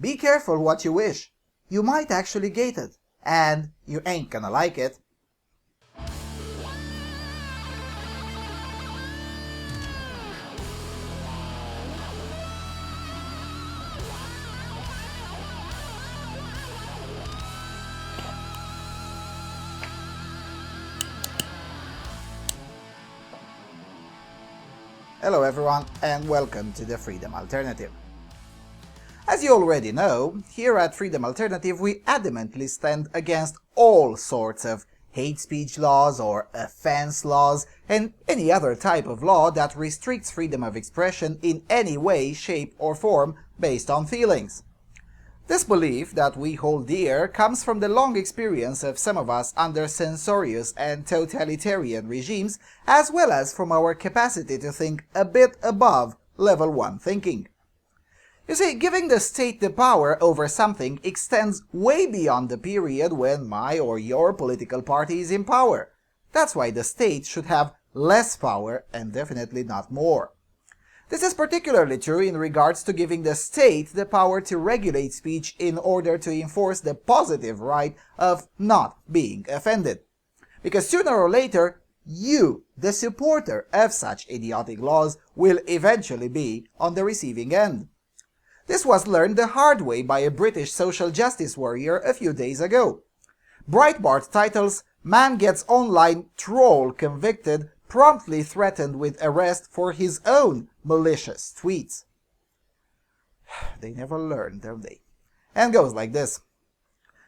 Be careful what you wish. You might actually get it, and you ain't gonna like it. Hello everyone, and welcome to the Freedom Alternative. As you already know, here at Freedom Alternative we adamantly stand against all sorts of hate speech laws or offense laws and any other type of law that restricts freedom of expression in any way, shape or form based on feelings. This belief that we hold dear comes from the long experience of some of us under censorious and totalitarian regimes, as well as from our capacity to think a bit above level 1 thinking. You see, giving the state the power over something extends way beyond the period when my or your political party is in power. That's why the state should have less power and definitely not more. This is particularly true in regards to giving the state the power to regulate speech in order to enforce the positive right of not being offended. Because sooner or later, you, the supporter of such idiotic laws, will eventually be on the receiving end. This was learned the hard way by a British social justice warrior a few days ago. Breitbart titles, "Man gets online troll convicted, promptly threatened with arrest for his own malicious tweets." They never learn, don't they? And goes like this.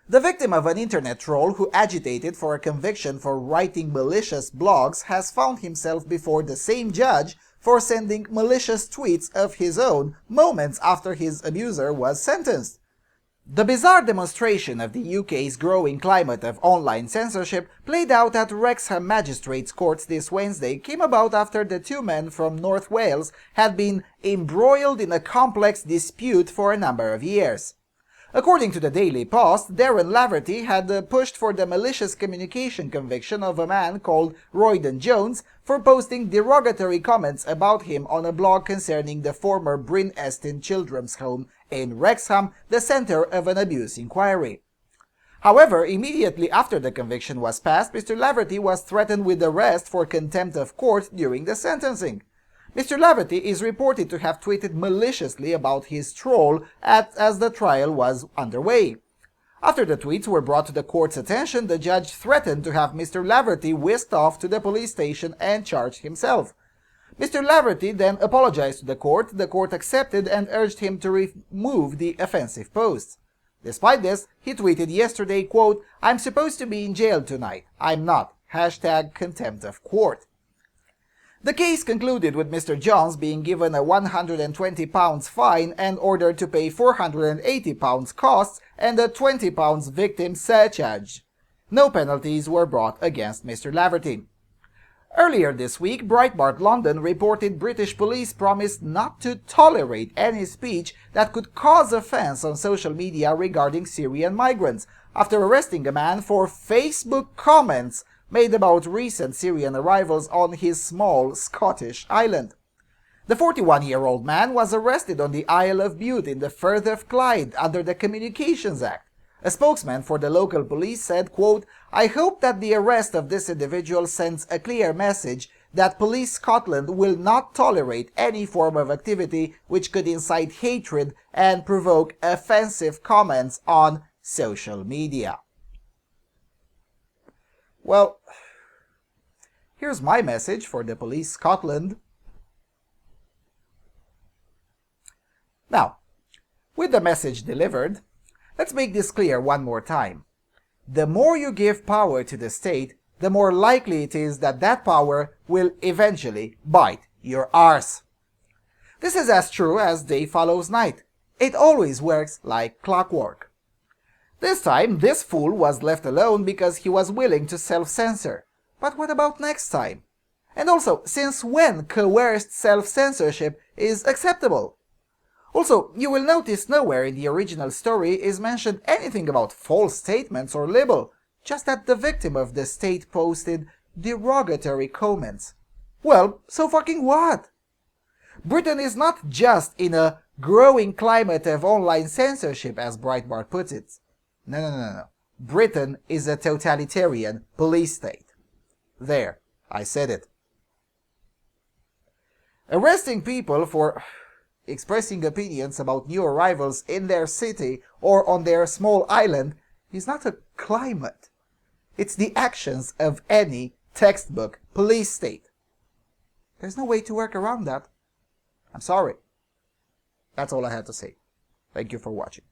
The victim of an internet troll who agitated for a conviction for writing malicious blogs has found himself before the same judge for sending malicious tweets of his own moments after his abuser was sentenced. The bizarre demonstration of the UK's growing climate of online censorship played out at Wrexham Magistrates' Courts this Wednesday came about after the two men from North Wales had been embroiled in a complex dispute for a number of years. According to the Daily Post, Darren Laverty had pushed for the malicious communication conviction of a man called Royden Jones for posting derogatory comments about him on a blog concerning the former Bryn Estin Children's Home in Wrexham, the center of an abuse inquiry. However, immediately after the conviction was passed, Mr. Laverty was threatened with arrest for contempt of court during the sentencing. Mr. Laverty is reported to have tweeted maliciously about his troll as the trial was underway. After the tweets were brought to the court's attention, the judge threatened to have Mr. Laverty whisked off to the police station and charged himself. Mr. Laverty then apologized to the court accepted and urged him to remove the offensive posts. Despite this, he tweeted yesterday, quote, "I'm supposed to be in jail tonight. I'm not. #contempt of court." The case concluded with Mr. Jones being given a £120 fine and ordered to pay £480 costs and a £20 victim surcharge. No penalties were brought against Mr. Laverty. Earlier this week, Breitbart London reported British police promised not to tolerate any speech that could cause offense on social media regarding Syrian migrants, after arresting a man for Facebook comments made about recent Syrian arrivals on his small Scottish island. The 41-year-old man was arrested on the Isle of Bute in the Firth of Clyde under the Communications Act. A spokesman for the local police said, quote, "I hope that the arrest of this individual sends a clear message that Police Scotland will not tolerate any form of activity which could incite hatred and provoke offensive comments on social media." Well, here's my message for the Police Scotland. Now, with the message delivered, let's make this clear one more time. The more you give power to the state, the more likely it is that that power will eventually bite your arse. This is as true as day follows night. It always works like clockwork. This time, this fool was left alone because he was willing to self-censor. But what about next time? And also, since when coerced self-censorship is acceptable? Also, you will notice nowhere in the original story is mentioned anything about false statements or libel, just that the victim of the state posted derogatory comments. Well, so fucking what? Britain is not just in a growing climate of online censorship, as Breitbart puts it. No. Britain is a totalitarian police state. There, I said it. Arresting people for expressing opinions about new arrivals in their city or on their small island is not a climate. It's the actions of any textbook police state. There's no way to work around that. I'm sorry. That's all I had to say. Thank you for watching.